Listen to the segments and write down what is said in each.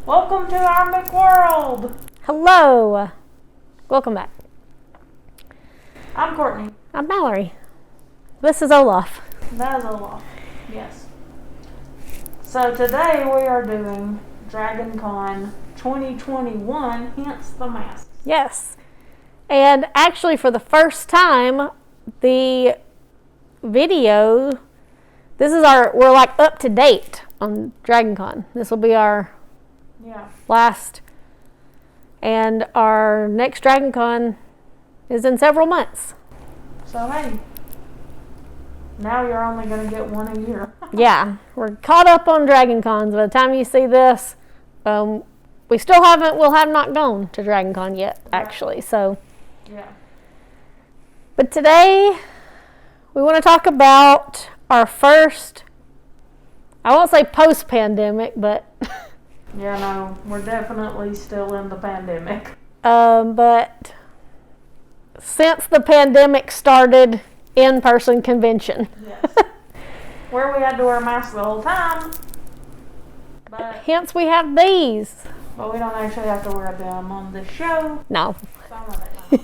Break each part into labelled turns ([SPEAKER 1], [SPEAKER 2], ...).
[SPEAKER 1] Welcome to our McWorld.
[SPEAKER 2] Hello. Welcome back.
[SPEAKER 1] I'm Courtney.
[SPEAKER 2] I'm Mallory. This is Olaf.
[SPEAKER 1] That is Olaf. Yes. So today we are doing Dragon Con 2021, hence the mask.
[SPEAKER 2] Yes. And actually for the first time, the video, we're like up to date on Dragon Con. This will be our last, and our next Dragon Con is in several months.
[SPEAKER 1] So hey, now you're only going to get one a year.
[SPEAKER 2] Yeah, we're caught up on Dragon Cons. By the time you see this, we'll have not gone to Dragon Con yet, actually. So,
[SPEAKER 1] yeah.
[SPEAKER 2] But today, we want to talk about our first, I won't say post-pandemic, but
[SPEAKER 1] yeah, no, we're definitely still in the pandemic.
[SPEAKER 2] But since the pandemic started, in-person convention.
[SPEAKER 1] Yes. Where we had to wear masks the whole time. But
[SPEAKER 2] hence we have these.
[SPEAKER 1] But we don't actually have to wear them on this show.
[SPEAKER 2] No.
[SPEAKER 1] Some of it.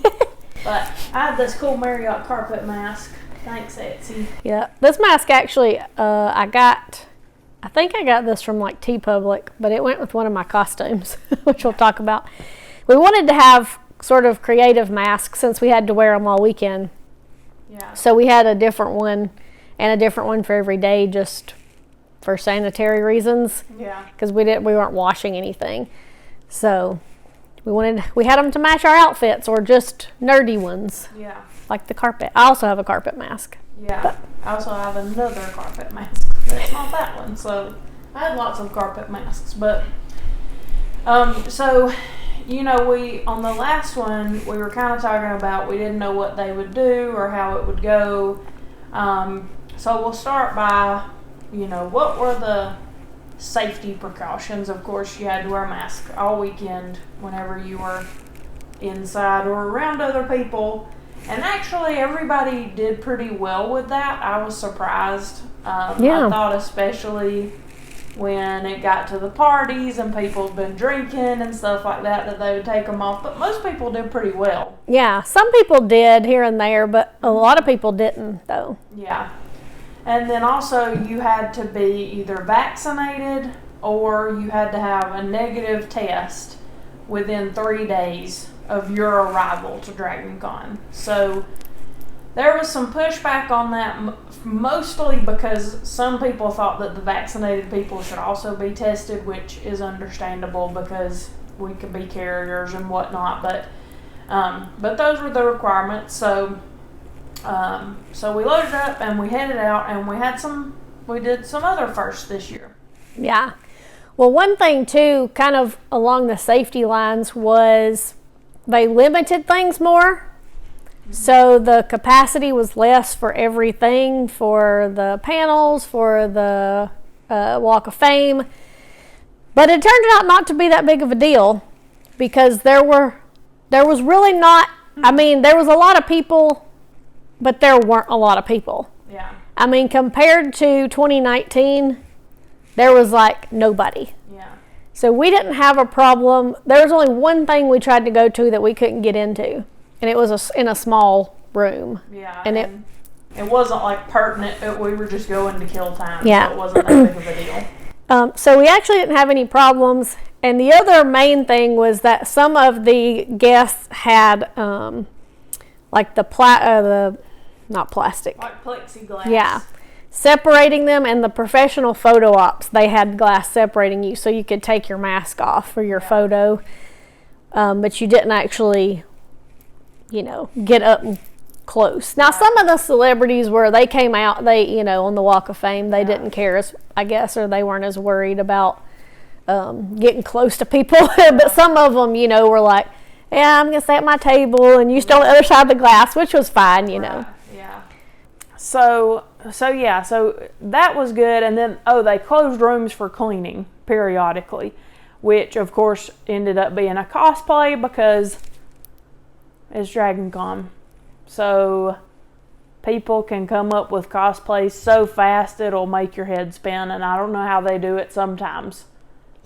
[SPEAKER 1] But I have this cool Marriott carpet mask. Thanks, Etsy.
[SPEAKER 2] Yeah, this mask actually, I think I got this from like TeePublic, but it went with one of my costumes, which we'll talk about. We wanted to have sort of creative masks since we had to wear them all weekend.
[SPEAKER 1] Yeah.
[SPEAKER 2] So we had a different one and a different one for every day, just for sanitary reasons.
[SPEAKER 1] Yeah.
[SPEAKER 2] Because we weren't washing anything, so we had them to match our outfits or just nerdy ones.
[SPEAKER 1] Yeah.
[SPEAKER 2] Like the carpet. I also have a carpet mask.
[SPEAKER 1] Yeah. I also have another carpet mask. That's not that one. So I had lots of carpet masks, but so on the last one we were kind of talking about we didn't know what they would do or how it would go. So we'll start by what were the safety precautions. Of course, you had to wear a mask all weekend whenever you were inside or around other people. And actually, everybody did pretty well with that. I was surprised. I thought especially when it got to the parties and people had been drinking and stuff like that they would take them off. But most people did pretty well.
[SPEAKER 2] Yeah, some people did here and there, but a lot of people didn't, though.
[SPEAKER 1] Yeah. And then also you had to be either vaccinated or you had to have a negative test within 3 days of your arrival to Dragon Con. So there was some pushback on that, mostly because some people thought that the vaccinated people should also be tested, which is understandable because we could be carriers and whatnot. But those were the requirements. So we loaded up and we headed out, and we did some other firsts this year.
[SPEAKER 2] Yeah. Well, one thing too, kind of along the safety lines, was they limited things more. So the capacity was less for everything, for the panels, for the Walk of Fame. But it turned out not to be that big of a deal because there was really not, there was a lot of people, but there weren't a lot of people.
[SPEAKER 1] Yeah.
[SPEAKER 2] Compared to 2019, there was like nobody.
[SPEAKER 1] Yeah.
[SPEAKER 2] So we didn't have a problem. There was only one thing we tried to go to that we couldn't get into, and it was in a small room.
[SPEAKER 1] Yeah.
[SPEAKER 2] And
[SPEAKER 1] it wasn't like pertinent. We were just going to kill time.
[SPEAKER 2] Yeah.
[SPEAKER 1] So it wasn't that big of a deal.
[SPEAKER 2] So we actually didn't have any problems. And the other main thing was that some of the guests had like not plastic.
[SPEAKER 1] Like plexiglass.
[SPEAKER 2] Yeah. Separating them, and the professional photo ops, they had glass separating you so you could take your mask off for your photo. But you didn't actually, get up close. Now, some of the celebrities they came out, on the Walk of Fame, they didn't care, I guess, or they weren't as worried about getting close to people. But some of them, were like, yeah, I'm going to stay at my table, and you stay on the other side of the glass, which was fine,
[SPEAKER 1] Yeah. So that was good. And then, they closed rooms for cleaning periodically, which of course ended up being a cosplay because it's Dragon Con. So people can come up with cosplays so fast it'll make your head spin, and I don't know how they do it sometimes.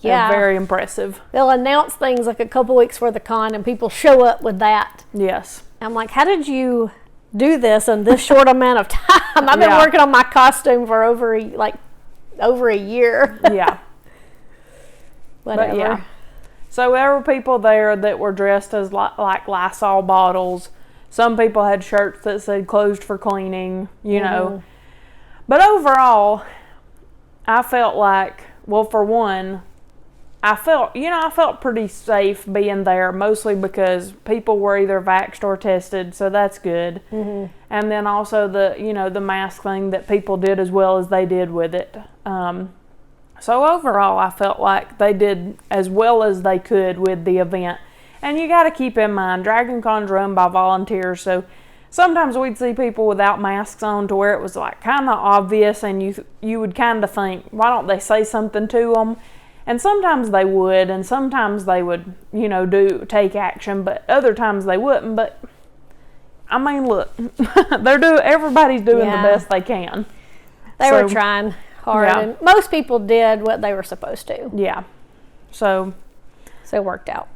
[SPEAKER 2] Yeah.
[SPEAKER 1] They're very impressive.
[SPEAKER 2] They'll announce things like a couple weeks for the con, and people show up with that.
[SPEAKER 1] Yes.
[SPEAKER 2] I'm like, how did you do this in this short amount of time? I've been working on my costume for over a year.
[SPEAKER 1] Yeah.
[SPEAKER 2] Whatever.
[SPEAKER 1] But yeah. So there were people there that were dressed as like Lysol bottles. Some people had shirts that said closed for cleaning, you know. But overall, I felt like, well, for one, I felt pretty safe being there, mostly because people were either vaxxed or tested, so that's good. And then also the mask thing, that people did as well as they did with it. So overall, I felt like they did as well as they could with the event. And you got to keep in mind, Dragon Con's run by volunteers, so sometimes we'd see people without masks on to where it was like kind of obvious, and you would kind of think, why don't they say something to them? And sometimes they would, and sometimes they would, take action, but other times they wouldn't. But I mean, look, everybody's doing the best they can.
[SPEAKER 2] They were trying hard, and most people did what they were supposed to.
[SPEAKER 1] Yeah. So
[SPEAKER 2] it worked out.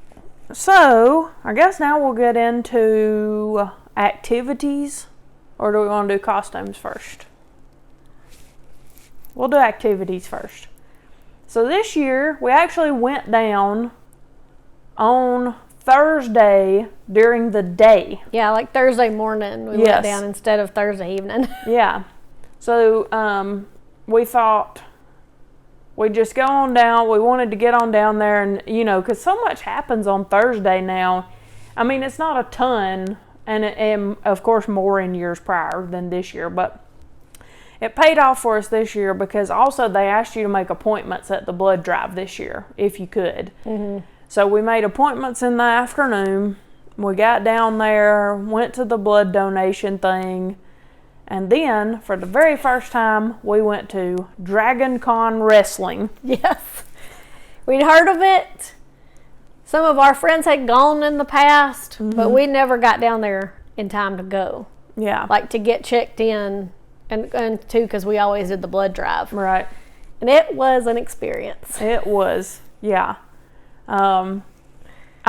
[SPEAKER 1] So I guess now we'll get into activities, or do we want to do costumes first? We'll do activities first. So this year we actually went down on Thursday during the day.
[SPEAKER 2] Yeah, like Thursday morning we went down instead of Thursday evening.
[SPEAKER 1] Yeah. So we thought we'd just go on down. We wanted to get on down there, and because so much happens on Thursday now. I mean, it's not a ton, and of course more in years prior than this year, but it paid off for us this year because also they asked you to make appointments at the blood drive this year if you could. So we made appointments in the afternoon. We got down there, went to the blood donation thing, and then for the very first time we went to Dragon Con wrestling.
[SPEAKER 2] Yes. We'd heard of it. Some of our friends had gone in the past, but we never got down there in time to go.
[SPEAKER 1] Yeah.
[SPEAKER 2] Like to get checked in. And too, because we always did the blood drive.
[SPEAKER 1] Right.
[SPEAKER 2] And it was an experience.
[SPEAKER 1] It was, yeah. I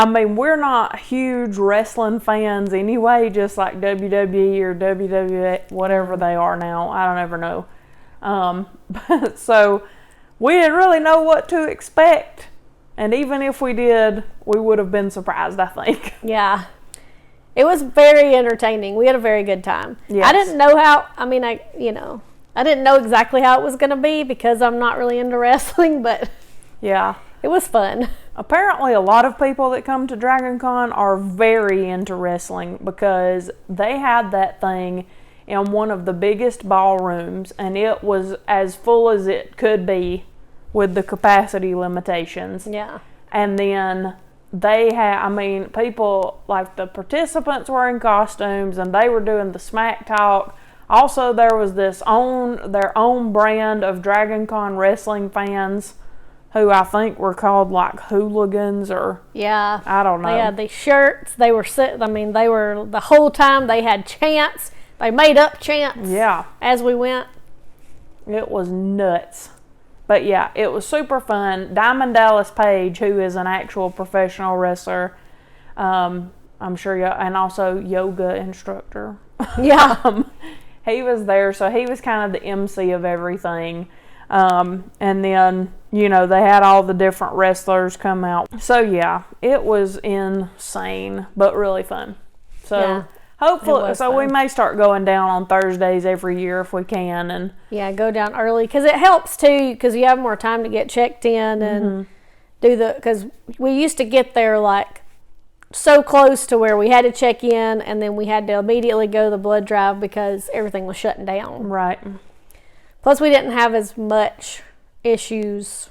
[SPEAKER 1] mean, we're not huge wrestling fans anyway, just like WWE or WWE, whatever they are now. I don't ever know. So we didn't really know what to expect. And even if we did, we would have been surprised, I think.
[SPEAKER 2] Yeah. It was very entertaining. We had a very good time.
[SPEAKER 1] Yes.
[SPEAKER 2] I didn't know I didn't know exactly how it was going to be because I'm not really into wrestling, but
[SPEAKER 1] yeah,
[SPEAKER 2] it was fun.
[SPEAKER 1] Apparently a lot of people that come to Dragon Con are very into wrestling because they had that thing in one of the biggest ballrooms, and it was as full as it could be with the capacity limitations.
[SPEAKER 2] Yeah.
[SPEAKER 1] And then people, like the participants were in costumes and they were doing the smack talk. Also, there was their own brand of Dragon Con wrestling fans who I think were called like hooligans or...
[SPEAKER 2] Yeah.
[SPEAKER 1] I don't know.
[SPEAKER 2] They had these shirts. They were the whole time they had chants. They made up chants.
[SPEAKER 1] Yeah.
[SPEAKER 2] As we went.
[SPEAKER 1] It was nuts. But yeah, it was super fun. Diamond Dallas Page, who is an actual professional wrestler, I'm sure, and also yoga instructor.
[SPEAKER 2] Yeah.
[SPEAKER 1] He was there, so he was kind of the MC of everything. And then, they had all the different wrestlers come out. So yeah, it was insane, but really fun. So
[SPEAKER 2] yeah.
[SPEAKER 1] Hopefully, so we may start going down on Thursdays every year if we can, and
[SPEAKER 2] go down early because it helps too because you have more time to get checked in and because we used to get there like so close to where we had to check in and then we had to immediately go to the blood drive because everything was shutting down.
[SPEAKER 1] Right.
[SPEAKER 2] Plus, we didn't have as much issues.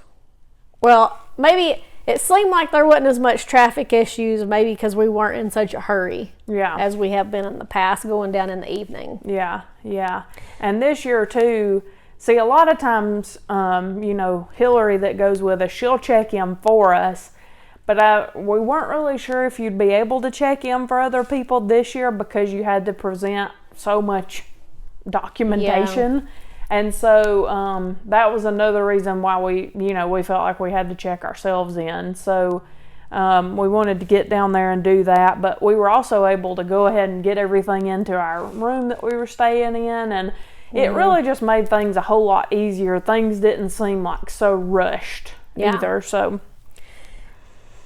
[SPEAKER 2] Well, maybe. It seemed like there wasn't as much traffic issues, maybe because we weren't in such a hurry as we have been in the past, going down in the evening.
[SPEAKER 1] Yeah. And this year, too, see, a lot of times, Hillary that goes with us, she'll check in for us. But we weren't really sure if you'd be able to check in for other people this year because you had to present so much documentation. And so that was another reason why we felt like we had to check ourselves in. So we wanted to get down there and do that, but we were also able to go ahead and get everything into our room that we were staying in, and it really just made things a whole lot easier. Things didn't seem like so rushed either. So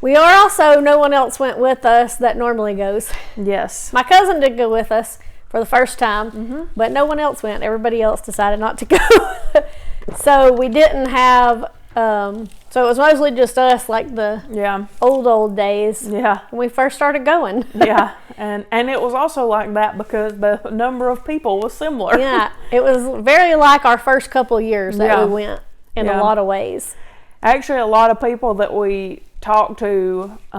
[SPEAKER 2] we are also, no one else went with us that normally goes.
[SPEAKER 1] Yes.
[SPEAKER 2] My cousin did go with us for the first time, but no one else went. Everybody else decided not to go. So we didn't have, so it was mostly just us, like the old days.
[SPEAKER 1] Yeah.
[SPEAKER 2] When we first started going.
[SPEAKER 1] Yeah. And it was also like that because the number of people was similar.
[SPEAKER 2] Yeah. It was very like our first couple years that we went in a lot of ways.
[SPEAKER 1] Actually, a lot of people that we talked to, a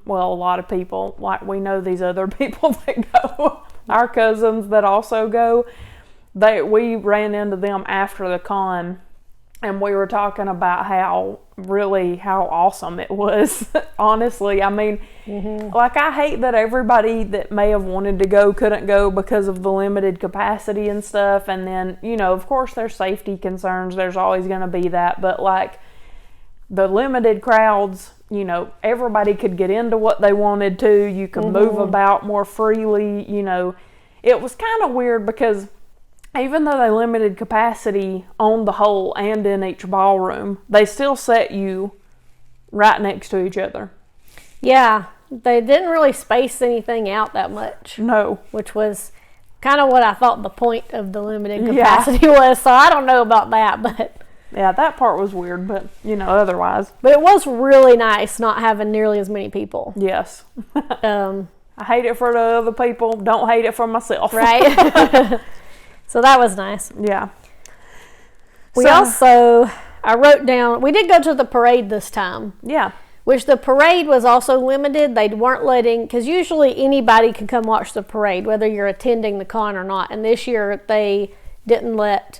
[SPEAKER 1] lot of people, like we know these other people that go, our cousins that also go, we ran into them after the con, and we were talking about how awesome it was. Honestly, I mean, like, I hate that everybody that may have wanted to go couldn't go because of the limited capacity and stuff. And then, of course there's safety concerns. There's always going to be that. But like the limited crowds, everybody could get into what they wanted to. You could move about more freely. It was kind of weird because even though they limited capacity on the whole and in each ballroom, they still set you right next to each other.
[SPEAKER 2] Yeah, they didn't really space anything out that much.
[SPEAKER 1] No.
[SPEAKER 2] Which was kind of what I thought the point of the limited capacity was. So I don't know about that, but...
[SPEAKER 1] Yeah, that part was weird, but, otherwise.
[SPEAKER 2] But it was really nice not having nearly as many people.
[SPEAKER 1] Yes. I hate it for the other people. Don't hate it for myself.
[SPEAKER 2] Right? So that was nice.
[SPEAKER 1] Yeah.
[SPEAKER 2] I wrote down, we did go to the parade this time.
[SPEAKER 1] Yeah.
[SPEAKER 2] Which the parade was also limited. They weren't letting, because usually anybody can come watch the parade, whether you're attending the con or not. And this year they didn't let,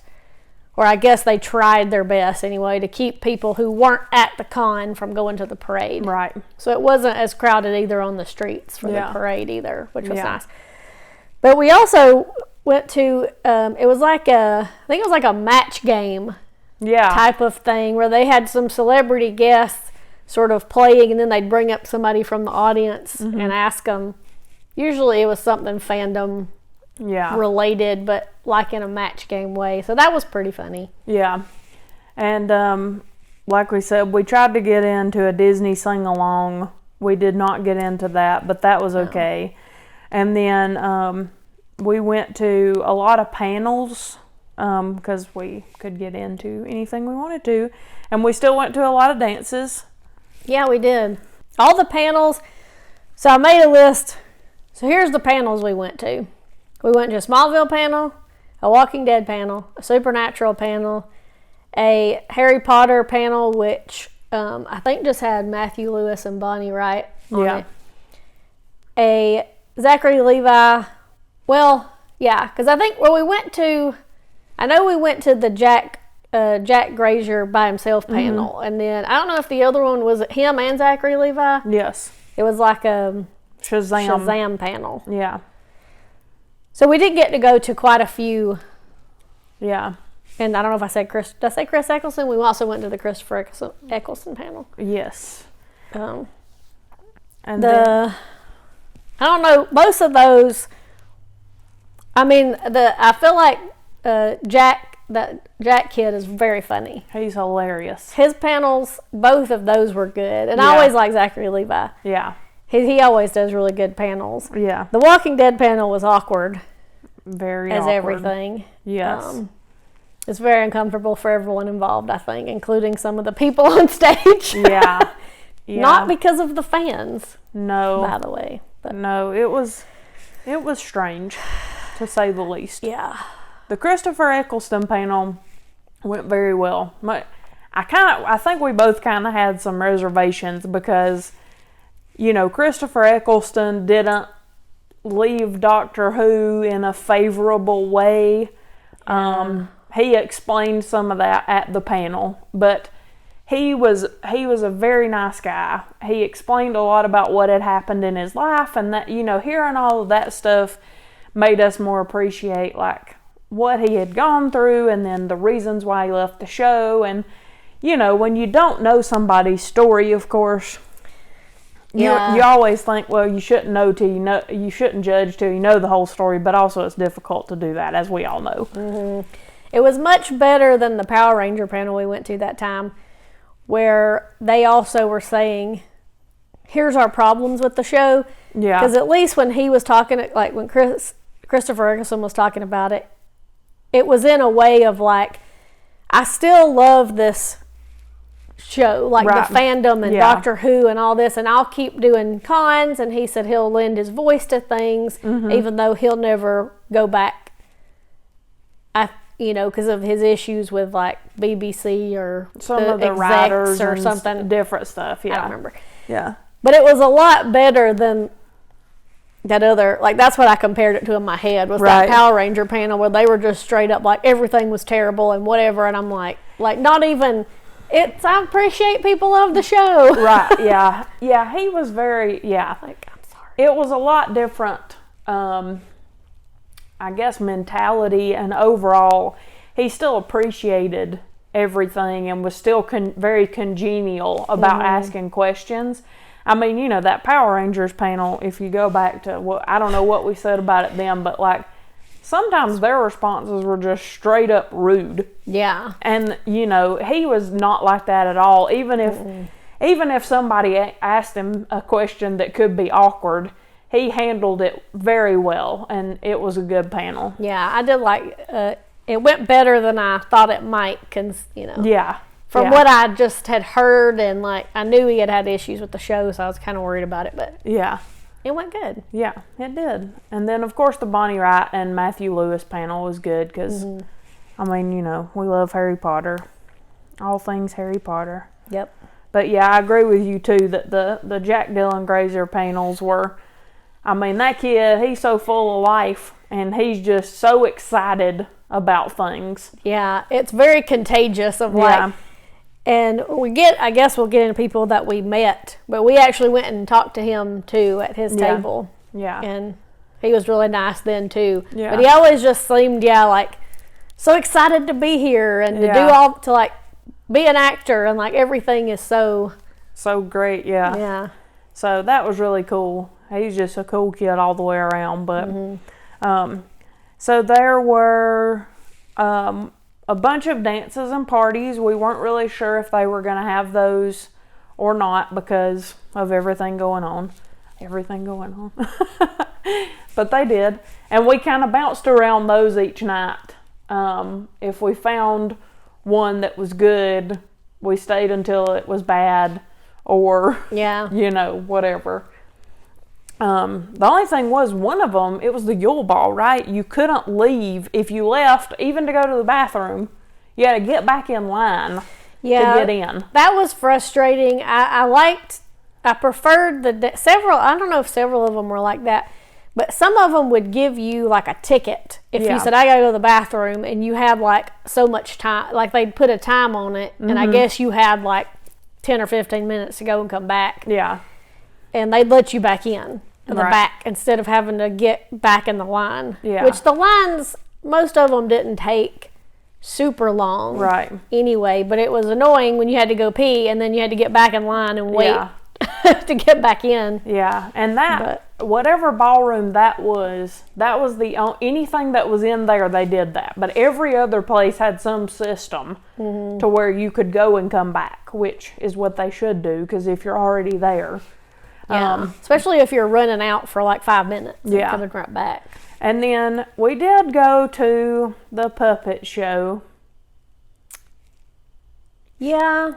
[SPEAKER 2] or I guess they tried their best anyway, to keep people who weren't at the con from going to the parade.
[SPEAKER 1] Right.
[SPEAKER 2] So it wasn't as crowded either on the streets for the parade either, which was nice. But we also went to, I think it was like a match game type of thing where they had some celebrity guests sort of playing, and then they'd bring up somebody from the audience and ask them. Usually it was something fandom related, but like in a match game way. So that was pretty funny. Yeah.
[SPEAKER 1] And like we said, we tried to get into a Disney sing-along. We did not get into that, but that was okay. And then we went to a lot of panels because we could get into anything we wanted to. And we still went to a lot of dances.
[SPEAKER 2] Yeah, we did. All the panels. So I made a list. So here's the panels we went to. We went to a Smallville panel, a Walking Dead panel, a Supernatural panel, a Harry Potter panel, which I think just had Matthew Lewis and Bonnie Wright on it. A Zachary Levi. Well, yeah, because I think we went to the Jack Grazier by himself panel, and then I don't know if the other one was him and Zachary Levi.
[SPEAKER 1] Yes,
[SPEAKER 2] it was like a
[SPEAKER 1] Shazam
[SPEAKER 2] panel.
[SPEAKER 1] Yeah.
[SPEAKER 2] So we did get to go to quite a few.
[SPEAKER 1] Yeah.
[SPEAKER 2] And I don't know if I said Chris. Did I say Chris Eccleston? We also went to the Christopher Eccleston panel.
[SPEAKER 1] Yes.
[SPEAKER 2] And I don't know. Most of those. I mean, I feel like that Jack kid is very funny.
[SPEAKER 1] He's hilarious.
[SPEAKER 2] His panels, both of those were good, and I always like Zachary Levi.
[SPEAKER 1] Yeah.
[SPEAKER 2] He always does really good panels.
[SPEAKER 1] Yeah.
[SPEAKER 2] The Walking Dead panel was awkward.
[SPEAKER 1] Very
[SPEAKER 2] as
[SPEAKER 1] awkward.
[SPEAKER 2] Everything.
[SPEAKER 1] Yes.
[SPEAKER 2] It's very uncomfortable for everyone involved, I think, including some of the people on stage.
[SPEAKER 1] Yeah.
[SPEAKER 2] Not because of the fans.
[SPEAKER 1] No.
[SPEAKER 2] By the way.
[SPEAKER 1] But no, it was strange, to say the least.
[SPEAKER 2] Yeah.
[SPEAKER 1] The Christopher Eccleston panel went very well. I think we both kind of had some reservations because, Christopher Eccleston didn't leave Doctor Who in a favorable way. He explained some of that at the panel, but he was a very nice guy. He explained a lot about what had happened in his life, and that, hearing all of that stuff made us more appreciate, like, what he had gone through and then the reasons why he left the show. And, you know, when you don't know somebody's story, of course, you always think, well, you shouldn't know till you know, you shouldn't judge till you know the whole story, but also it's difficult to do that, as we all know.
[SPEAKER 2] Mm-hmm. It was much better than the Power Ranger panel we went to that time, where they also were saying, here's our problems with the show.
[SPEAKER 1] Yeah.
[SPEAKER 2] Because at least when he was talking, like when Christopher Eccleston was talking about it, it was in a way of like, I still love this show, like the fandom and Doctor Who and all this, and I'll keep doing cons. And he said he'll lend his voice to things, even though he'll never go back. You know, because of his issues with like BBC or
[SPEAKER 1] some of the writers
[SPEAKER 2] or
[SPEAKER 1] and
[SPEAKER 2] something,
[SPEAKER 1] different stuff. Yeah,
[SPEAKER 2] I don't remember.
[SPEAKER 1] Yeah,
[SPEAKER 2] but it was a lot better than that other. Like that's what I compared it to in my head, was that Power Ranger panel where they were just straight up like everything was terrible and whatever, and I'm like not even. I appreciate people love the show. Right?
[SPEAKER 1] Yeah. He was very
[SPEAKER 2] Like I'm sorry.
[SPEAKER 1] It was a lot different. I guess mentality, and overall he still appreciated everything and was still very congenial about asking questions. I mean, you know, that Power Rangers panel, if you go back to I don't know what we said about it then, but like sometimes their responses were just straight up rude.
[SPEAKER 2] Yeah.
[SPEAKER 1] And you know, he was not like that at all. Even if somebody asked him a question that could be awkward, he handled it very well, and it was a good panel.
[SPEAKER 2] Yeah, I did like it went better than I thought it might, cause you know.
[SPEAKER 1] Yeah.
[SPEAKER 2] From what I just had heard, and like I knew he had issues with the show, so I was kind of worried about it, but
[SPEAKER 1] yeah,
[SPEAKER 2] it went good.
[SPEAKER 1] Yeah, it did. And then of course the Bonnie Wright and Matthew Lewis panel was good because, I mean, you know, we love Harry Potter, all things Harry Potter.
[SPEAKER 2] Yep.
[SPEAKER 1] But yeah, I agree with you too that the Jack Dylan Grazer panels were. I mean, that kid, he's so full of life, and he's just so excited about things.
[SPEAKER 2] Yeah, it's very contagious of like, and I guess we'll get into people that we met, but we actually went and talked to him too at his table.
[SPEAKER 1] Yeah.
[SPEAKER 2] And he was really nice then too.
[SPEAKER 1] Yeah.
[SPEAKER 2] But he always just seemed, like so excited to be here and to like be an actor, and like everything is so
[SPEAKER 1] great. Yeah.
[SPEAKER 2] Yeah.
[SPEAKER 1] So that was really cool. He's just a cool kid all the way around. But so there were a bunch of dances and parties. We weren't really sure if they were going to have those or not because of everything going on. But they did. And we kind of bounced around those each night. If we found one that was good, we stayed until it was bad, or, you know, whatever. The only thing was, one of them, it was the Yule Ball, right? You couldn't leave. If you left, even to go to the bathroom, you had to get back in line to get in.
[SPEAKER 2] That was frustrating. I preferred several, I don't know if several of them were like that, but some of them would give you like a ticket. If you said, I gotta go to the bathroom, and you had like so much time, like they'd put a time on it, and I guess you had like 10 or 15 minutes to go and come back.
[SPEAKER 1] Yeah.
[SPEAKER 2] And they'd let you back in to the back instead of having to get back in the line.
[SPEAKER 1] Yeah.
[SPEAKER 2] Which the lines, most of them didn't take super long.
[SPEAKER 1] Right.
[SPEAKER 2] Anyway, but it was annoying when you had to go pee and then you had to get back in line and wait to get back in.
[SPEAKER 1] Yeah. And whatever ballroom that was anything that was in there, they did that. But every other place had some system to where you could go and come back, which is what they should do, because if you're already there.
[SPEAKER 2] Yeah, especially if you're running out for like 5 minutes. Yeah. Coming right back.
[SPEAKER 1] And then we did go to the puppet show.
[SPEAKER 2] Yeah.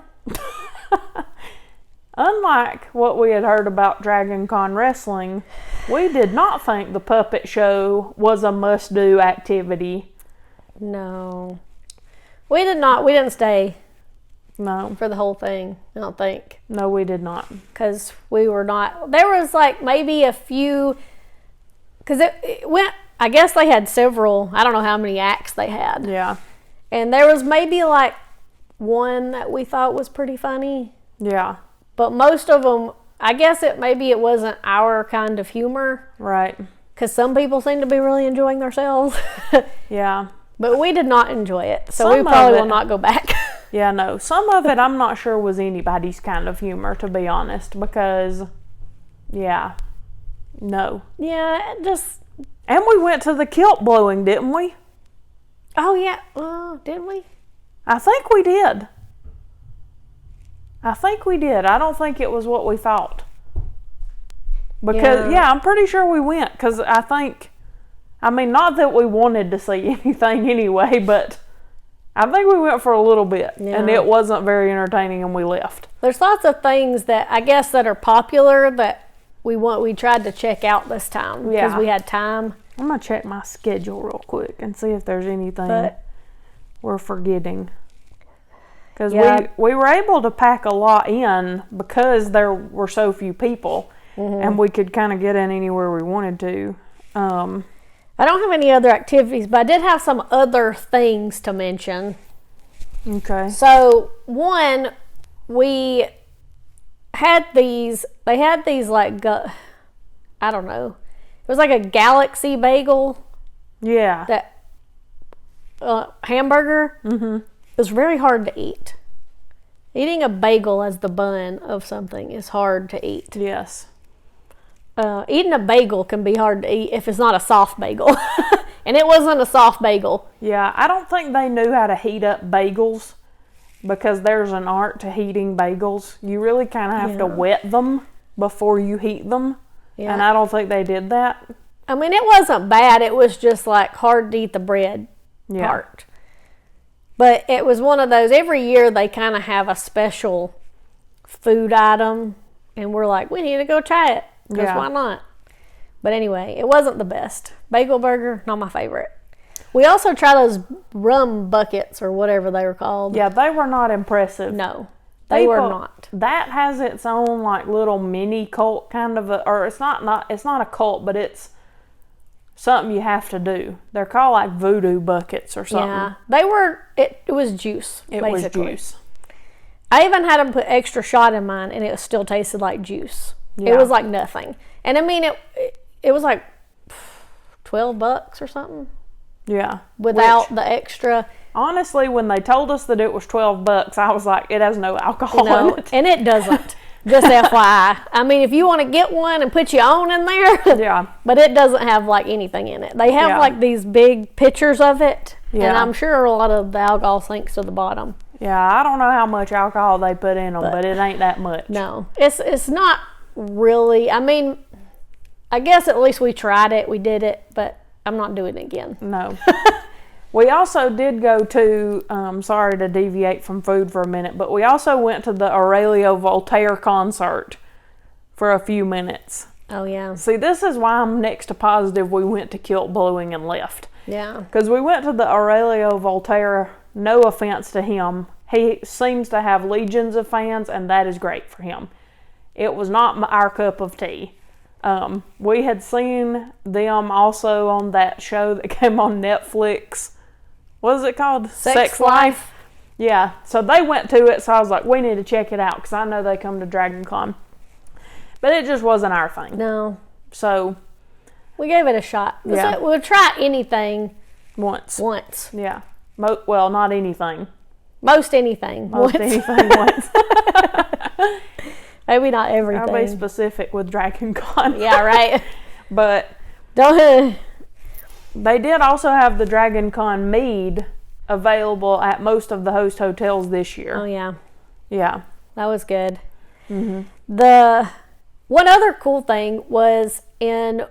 [SPEAKER 1] Unlike what we had heard about Dragon Con wrestling, we did not think the puppet show was a must-do activity.
[SPEAKER 2] No. We did not. We didn't stay.
[SPEAKER 1] No.
[SPEAKER 2] For the whole thing, I don't think.
[SPEAKER 1] No, we did not.
[SPEAKER 2] Because we were not. There was like maybe a few. Because it went. I guess they had several. I don't know how many acts they had.
[SPEAKER 1] Yeah.
[SPEAKER 2] And there was maybe like one that we thought was pretty funny.
[SPEAKER 1] Yeah.
[SPEAKER 2] But most of them, I guess maybe it wasn't our kind of humor.
[SPEAKER 1] Right.
[SPEAKER 2] Because some people seem to be really enjoying themselves.
[SPEAKER 1] Yeah.
[SPEAKER 2] But we did not enjoy it, so
[SPEAKER 1] Some
[SPEAKER 2] we
[SPEAKER 1] of
[SPEAKER 2] probably
[SPEAKER 1] it-
[SPEAKER 2] will not go back.
[SPEAKER 1] Yeah, no. Some of it I'm not sure was anybody's kind of humor, to be honest, because, yeah, no.
[SPEAKER 2] Yeah, just...
[SPEAKER 1] And we went to the kilt blowing, didn't we?
[SPEAKER 2] Oh, yeah. Didn't we?
[SPEAKER 1] I think we did. I don't think it was what we thought. Because, yeah I'm pretty sure we went, because not that we wanted to see anything anyway, but I think we went for a little bit, and it wasn't very entertaining, and we left.
[SPEAKER 2] There's lots of things that I guess that are popular that we tried to check out this time because we had time.
[SPEAKER 1] I'm gonna check my schedule real quick and see if there's anything we're forgetting. Because we were able to pack a lot in because there were so few people, and we could kind of get in anywhere we wanted to.
[SPEAKER 2] I don't have any other activities, but I did have some other things to mention.
[SPEAKER 1] Okay.
[SPEAKER 2] So, one, we had these, they had these like, I don't know, it was like a galaxy bagel.
[SPEAKER 1] Yeah.
[SPEAKER 2] That hamburger. It was very hard to eat. Eating a bagel as the bun of something is hard to eat.
[SPEAKER 1] Yes.
[SPEAKER 2] Eating a bagel can be hard to eat if it's not a soft bagel. And it wasn't a soft bagel.
[SPEAKER 1] Yeah, I don't think they knew how to heat up bagels because there's an art to heating bagels. You really kind of have to wet them before you heat them. Yeah. And I don't think they did that.
[SPEAKER 2] I mean, it wasn't bad. It was just like hard to eat the bread part. But it was one of those, every year they kind of have a special food item. And we're like, we need to go try it. Because why not? But anyway, it wasn't the best. Bagel burger, not my favorite. We also tried those rum buckets or whatever they were called.
[SPEAKER 1] Yeah, they were not impressive.
[SPEAKER 2] No, they were not.
[SPEAKER 1] That has its own like little mini cult kind of or it's not a cult, but it's something you have to do. They're called like voodoo buckets or something.
[SPEAKER 2] Yeah, they were. It was juice.
[SPEAKER 1] It
[SPEAKER 2] basically.
[SPEAKER 1] was juice.
[SPEAKER 2] I even had them put extra shot in mine, and it still tasted like juice.
[SPEAKER 1] Yeah.
[SPEAKER 2] It was like nothing. And I mean, it was like $12 or something.
[SPEAKER 1] Yeah.
[SPEAKER 2] Without the extra.
[SPEAKER 1] Honestly, when they told us that it was $12, I was like, it has no alcohol in it.
[SPEAKER 2] And it doesn't. Just FYI. I mean, if you want to get one and put your own in there.
[SPEAKER 1] Yeah.
[SPEAKER 2] But it doesn't have like anything in it. They have like these big pictures of it. Yeah. And I'm sure a lot of the alcohol sinks to the bottom.
[SPEAKER 1] Yeah, I don't know how much alcohol they put in them, but it ain't that much.
[SPEAKER 2] No. It's not really, I mean, I guess at least we tried it, we did it, but I'm not doing it again.
[SPEAKER 1] No. We also did go to, sorry to deviate from food for a minute, but we also went to the Aurelio Voltaire concert for a few minutes.
[SPEAKER 2] Oh, yeah.
[SPEAKER 1] See, this is why I'm next to positive we went to kilt blowing and left.
[SPEAKER 2] Yeah.
[SPEAKER 1] Because we went to the Aurelio Voltaire, no offense to him. He seems to have legions of fans, and that is great for him. It was not our cup of tea. We had seen them also on that show that came on Netflix. What is it called?
[SPEAKER 2] Sex Life.
[SPEAKER 1] Yeah, so they went to it, so I was like, we need to check it out, because I know they come to Dragon Con. But it just wasn't our thing.
[SPEAKER 2] No.
[SPEAKER 1] So
[SPEAKER 2] we gave it a shot.
[SPEAKER 1] Yeah.
[SPEAKER 2] So we'll try anything
[SPEAKER 1] once.
[SPEAKER 2] Yeah.
[SPEAKER 1] Well, not anything.
[SPEAKER 2] Most anything.
[SPEAKER 1] Most anything once.
[SPEAKER 2] Maybe not everything.
[SPEAKER 1] I'll be specific with Dragon Con.
[SPEAKER 2] Yeah, right.
[SPEAKER 1] But
[SPEAKER 2] don't.
[SPEAKER 1] They did also have the Dragon Con mead available at most of the host hotels this year.
[SPEAKER 2] Oh, yeah.
[SPEAKER 1] Yeah.
[SPEAKER 2] That was good.
[SPEAKER 1] Mm-hmm.
[SPEAKER 2] The one other cool thing was in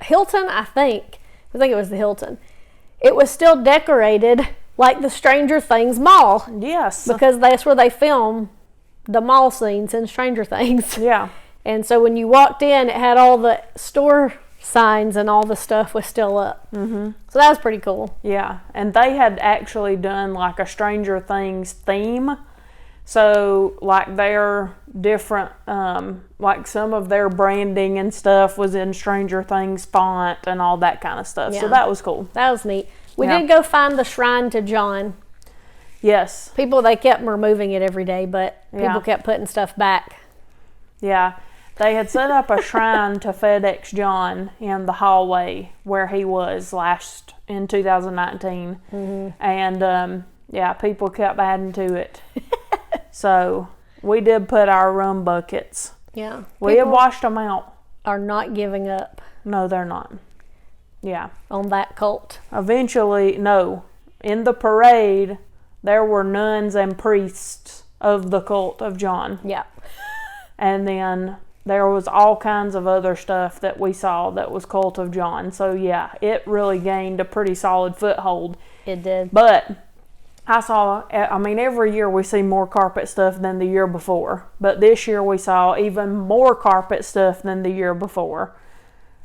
[SPEAKER 2] Hilton, I think it was the Hilton. It was still decorated like the Stranger Things mall.
[SPEAKER 1] Yes.
[SPEAKER 2] Because that's where they film the mall scenes in Stranger Things.
[SPEAKER 1] Yeah.
[SPEAKER 2] And so when you walked in, it had all the store signs and all the stuff was still up.
[SPEAKER 1] Mm-hmm.
[SPEAKER 2] So that was pretty cool.
[SPEAKER 1] Yeah. And they had actually done like a Stranger Things theme. So like their different, like some of their branding and stuff was in Stranger Things font and all that kind of stuff. Yeah. So that was cool.
[SPEAKER 2] That was neat. We did go find the shrine to John.
[SPEAKER 1] Yes.
[SPEAKER 2] They kept removing it every day, but people kept putting stuff back.
[SPEAKER 1] Yeah. They had set up a shrine to FedEx John in the hallway where he was last in 2019. And people kept adding to it. So we did put our rum buckets.
[SPEAKER 2] Yeah.
[SPEAKER 1] We had washed them out.
[SPEAKER 2] Are not giving up.
[SPEAKER 1] No, they're not. Yeah.
[SPEAKER 2] On that cult.
[SPEAKER 1] Eventually, no. In the parade, there were nuns and priests of the cult of John.
[SPEAKER 2] Yeah.
[SPEAKER 1] And then there was all kinds of other stuff that we saw that was cult of John. So yeah, it really gained a pretty solid foothold.
[SPEAKER 2] It did.
[SPEAKER 1] But every year we see more carpet stuff than the year before. But this year we saw even more carpet stuff than the year before.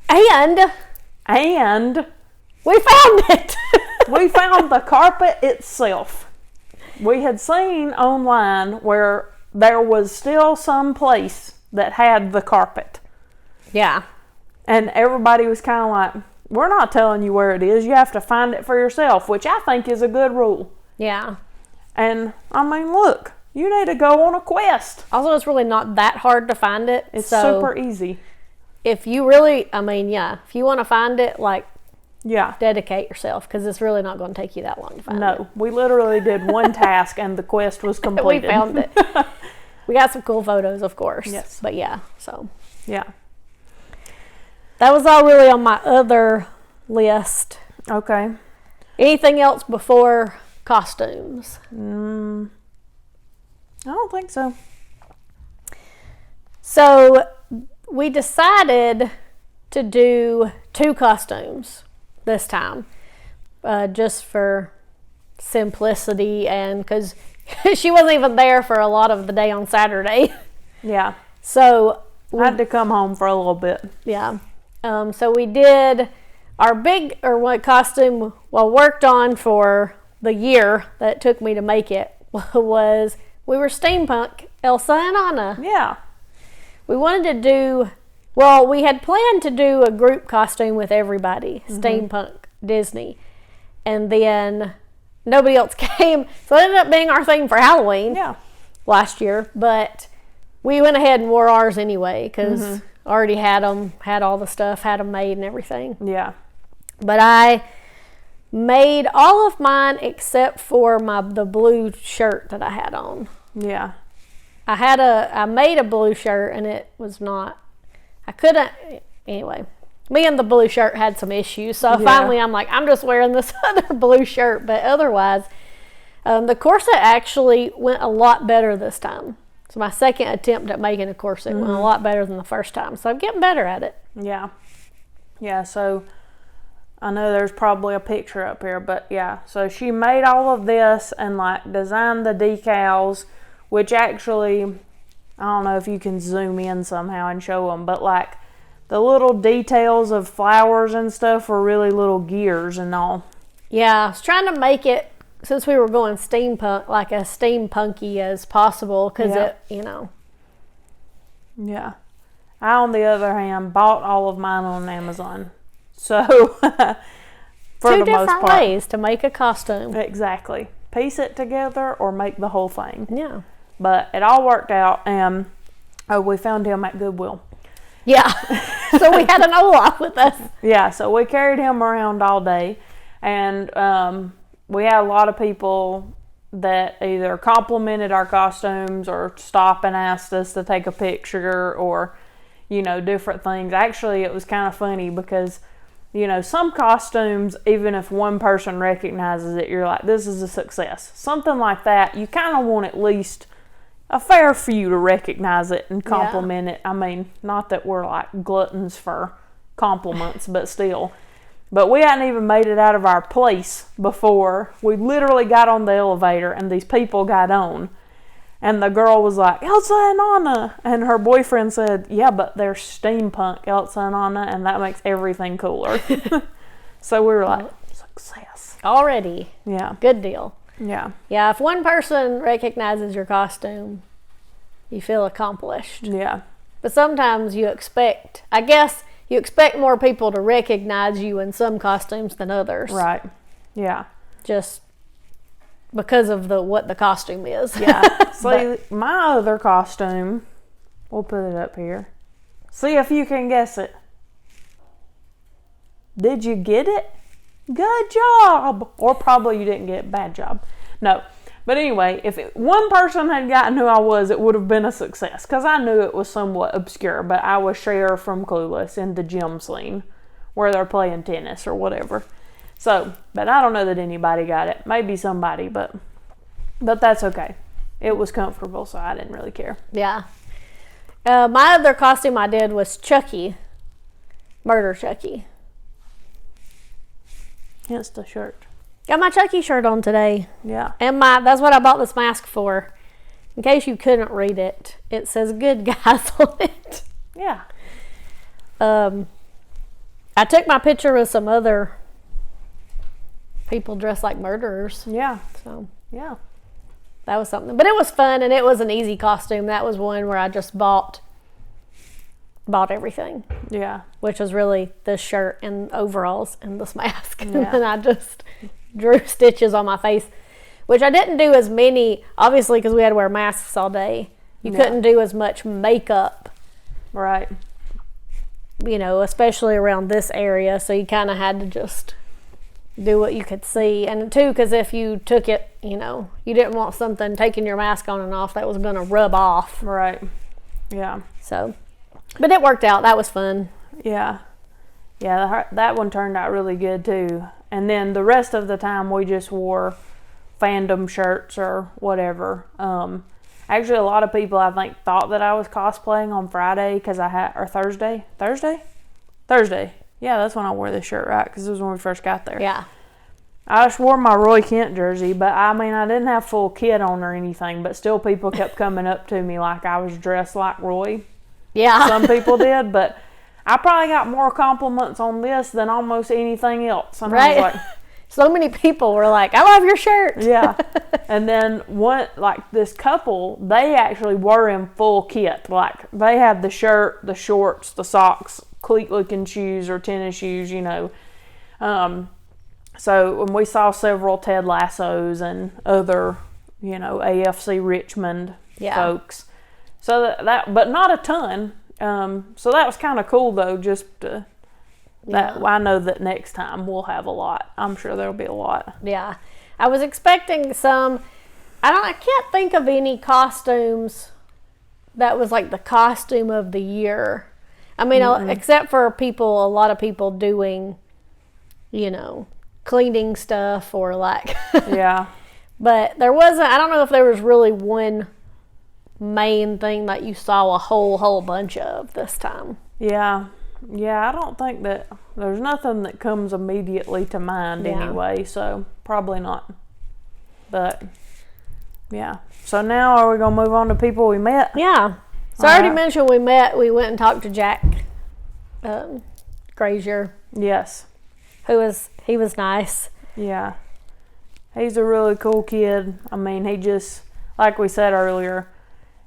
[SPEAKER 2] And we found it.
[SPEAKER 1] We found the carpet itself. We had seen online where there was still some place that had the carpet.
[SPEAKER 2] Yeah. And
[SPEAKER 1] everybody was kind of like, we're not telling you where it is. You have to find it for yourself, which I think is a good rule.
[SPEAKER 2] Yeah.
[SPEAKER 1] And, look, you need to go on a quest.
[SPEAKER 2] Also, it's really not that hard to find it.
[SPEAKER 1] It's super easy.
[SPEAKER 2] If you really, if you want to find it, dedicate yourself, because it's really not going to take you that long to find it.
[SPEAKER 1] No, we literally did one task and the quest was completed.
[SPEAKER 2] We found it. We got some cool photos, of course.
[SPEAKER 1] Yes.
[SPEAKER 2] But yeah, so.
[SPEAKER 1] Yeah.
[SPEAKER 2] That was all really on my other list.
[SPEAKER 1] Okay.
[SPEAKER 2] Anything else before costumes?
[SPEAKER 1] I don't think so.
[SPEAKER 2] So we decided to do 2 costumes this time, just for simplicity, and because she wasn't even there for a lot of the day on Saturday.
[SPEAKER 1] Yeah.
[SPEAKER 2] So
[SPEAKER 1] I had to come home for a little bit.
[SPEAKER 2] Yeah. So we did our one costume, worked on for the year that it took me to make it, was we were steampunk Elsa and Anna.
[SPEAKER 1] Yeah.
[SPEAKER 2] We wanted to do, we had planned to do a group costume with everybody, steampunk Disney. And then nobody else came, so it ended up being our theme for Halloween last year. But we went ahead and wore ours anyway, because already had them, had all the stuff, had them made and everything.
[SPEAKER 1] Yeah.
[SPEAKER 2] But I made all of mine except for the blue shirt that I had on.
[SPEAKER 1] Yeah.
[SPEAKER 2] I made a blue shirt and it was not, I couldn't, anyway. Me and the blue shirt had some issues, so finally I'm like, I'm just wearing this other blue shirt. But otherwise, the corset actually went a lot better this time. So my second attempt at making a corset went a lot better than the first time. So I'm getting better at it.
[SPEAKER 1] Yeah. Yeah, so I know there's probably a picture up here, but yeah. So she made all of this and designed the decals, which actually, I don't know if you can zoom in somehow and show them, but the little details of flowers and stuff were really little gears and all. Yeah,
[SPEAKER 2] I was trying to make it, since we were going steampunk, as steampunky as possible, because
[SPEAKER 1] Yeah. I, on the other hand, bought all of mine on Amazon. So, for the most part. 2
[SPEAKER 2] different ways to make a costume.
[SPEAKER 1] Exactly. Piece it together or make the whole thing.
[SPEAKER 2] Yeah.
[SPEAKER 1] But it all worked out, and we found him at Goodwill.
[SPEAKER 2] Yeah. So we had an Olaf with us.
[SPEAKER 1] Yeah, so we carried him around all day, and we had a lot of people that either complimented our costumes or stopped and asked us to take a picture or, different things. Actually, it was kind of funny because, some costumes, even if one person recognizes it, you're like, this is a success. Something like that, you kind of want at least a fair few to recognize it and compliment it. Not that we're gluttons for compliments, but still. But we hadn't even made it out of our place before we literally got on the elevator and these people got on. And the girl was like, Elsa and Anna. And her boyfriend said, yeah, but they're steampunk Elsa and Anna, and that makes everything cooler. So we were like, success.
[SPEAKER 2] Already.
[SPEAKER 1] Yeah.
[SPEAKER 2] Good deal.
[SPEAKER 1] Yeah.
[SPEAKER 2] Yeah, if one person recognizes your costume, you feel accomplished.
[SPEAKER 1] Yeah.
[SPEAKER 2] But sometimes you expect more people to recognize you in some costumes than others.
[SPEAKER 1] Right. Yeah.
[SPEAKER 2] Just because of what the costume is.
[SPEAKER 1] Yeah. See, my other costume, we'll put it up here. See if you can guess it. Did you get it? Good job. Or probably you didn't get it. Bad job. No. But anyway, if one person had gotten who I was, it would have been a success. Because I knew it was somewhat obscure. But I was Cher from Clueless in the gym scene where they're playing tennis or whatever. So, but I don't know that anybody got it. Maybe somebody, but that's okay. It was comfortable, so I didn't really care.
[SPEAKER 2] Yeah. My other costume I did was Chucky. Murder Chucky.
[SPEAKER 1] Hence the shirt.
[SPEAKER 2] Got my Chucky shirt on today.
[SPEAKER 1] Yeah.
[SPEAKER 2] And that's what I bought this mask for. In case you couldn't read it, it says good guys on it.
[SPEAKER 1] Yeah.
[SPEAKER 2] I took my picture with some other people dressed like murderers.
[SPEAKER 1] Yeah.
[SPEAKER 2] So,
[SPEAKER 1] yeah.
[SPEAKER 2] That was something. But it was fun, and it was an easy costume. That was one where I just bought everything.
[SPEAKER 1] Yeah.
[SPEAKER 2] Which was really this shirt and overalls and this mask.
[SPEAKER 1] Yeah.
[SPEAKER 2] And then I just drew stitches on my face, which I didn't do as many, obviously, because we had to wear masks all day. You couldn't do as much makeup.
[SPEAKER 1] Right.
[SPEAKER 2] You know, especially around this area. So you kind of had to just do what you could see. And too, because if you took it, you know, you didn't want something taking your mask on and off that was going to rub off.
[SPEAKER 1] Right. Yeah.
[SPEAKER 2] So, but it worked out. That was fun.
[SPEAKER 1] Yeah. Yeah, that one turned out really good too. And then the rest of the time we just wore fandom shirts or whatever. Actually, a lot of people I think thought that I was cosplaying on Friday because or Thursday. Yeah, that's when I wore this shirt, right? Because it was when we first got there.
[SPEAKER 2] Yeah.
[SPEAKER 1] I just wore my Roy Kent jersey, but I mean, I didn't have full kit on or anything, but still people kept coming up to me like I was dressed like Roy.
[SPEAKER 2] Yeah.
[SPEAKER 1] Some people did, but I probably got more compliments on this than almost anything else. And
[SPEAKER 2] right.
[SPEAKER 1] I was like,
[SPEAKER 2] so many people were like, I love your shirt.
[SPEAKER 1] Yeah. And then this couple, they actually were in full kit. Like they had the shirt, the shorts, the socks, cleat looking shoes or tennis shoes, you know. So when we saw several Ted Lassos and other, you know, AFC Richmond folks. So that but not a ton. So that was kind of cool though, just I know that next time we'll have a lot. I'm sure there'll be a lot.
[SPEAKER 2] Yeah. I was expecting some, I can't think of any costumes that was like the costume of the year. I mean, except for a lot of people doing, you know, cleaning stuff or like.
[SPEAKER 1] Yeah. But
[SPEAKER 2] I don't know if there was really one main thing that you saw a whole bunch of this time.
[SPEAKER 1] Yeah. Yeah, I don't think that there's nothing that comes immediately to mind anyway, so probably not. But yeah. So now are we going to move on to people we met?
[SPEAKER 2] Yeah. So I already mentioned we went and talked to Jack Grazier.
[SPEAKER 1] Yes.
[SPEAKER 2] He was nice.
[SPEAKER 1] Yeah. He's a really cool kid. I mean, he just, like we said earlier,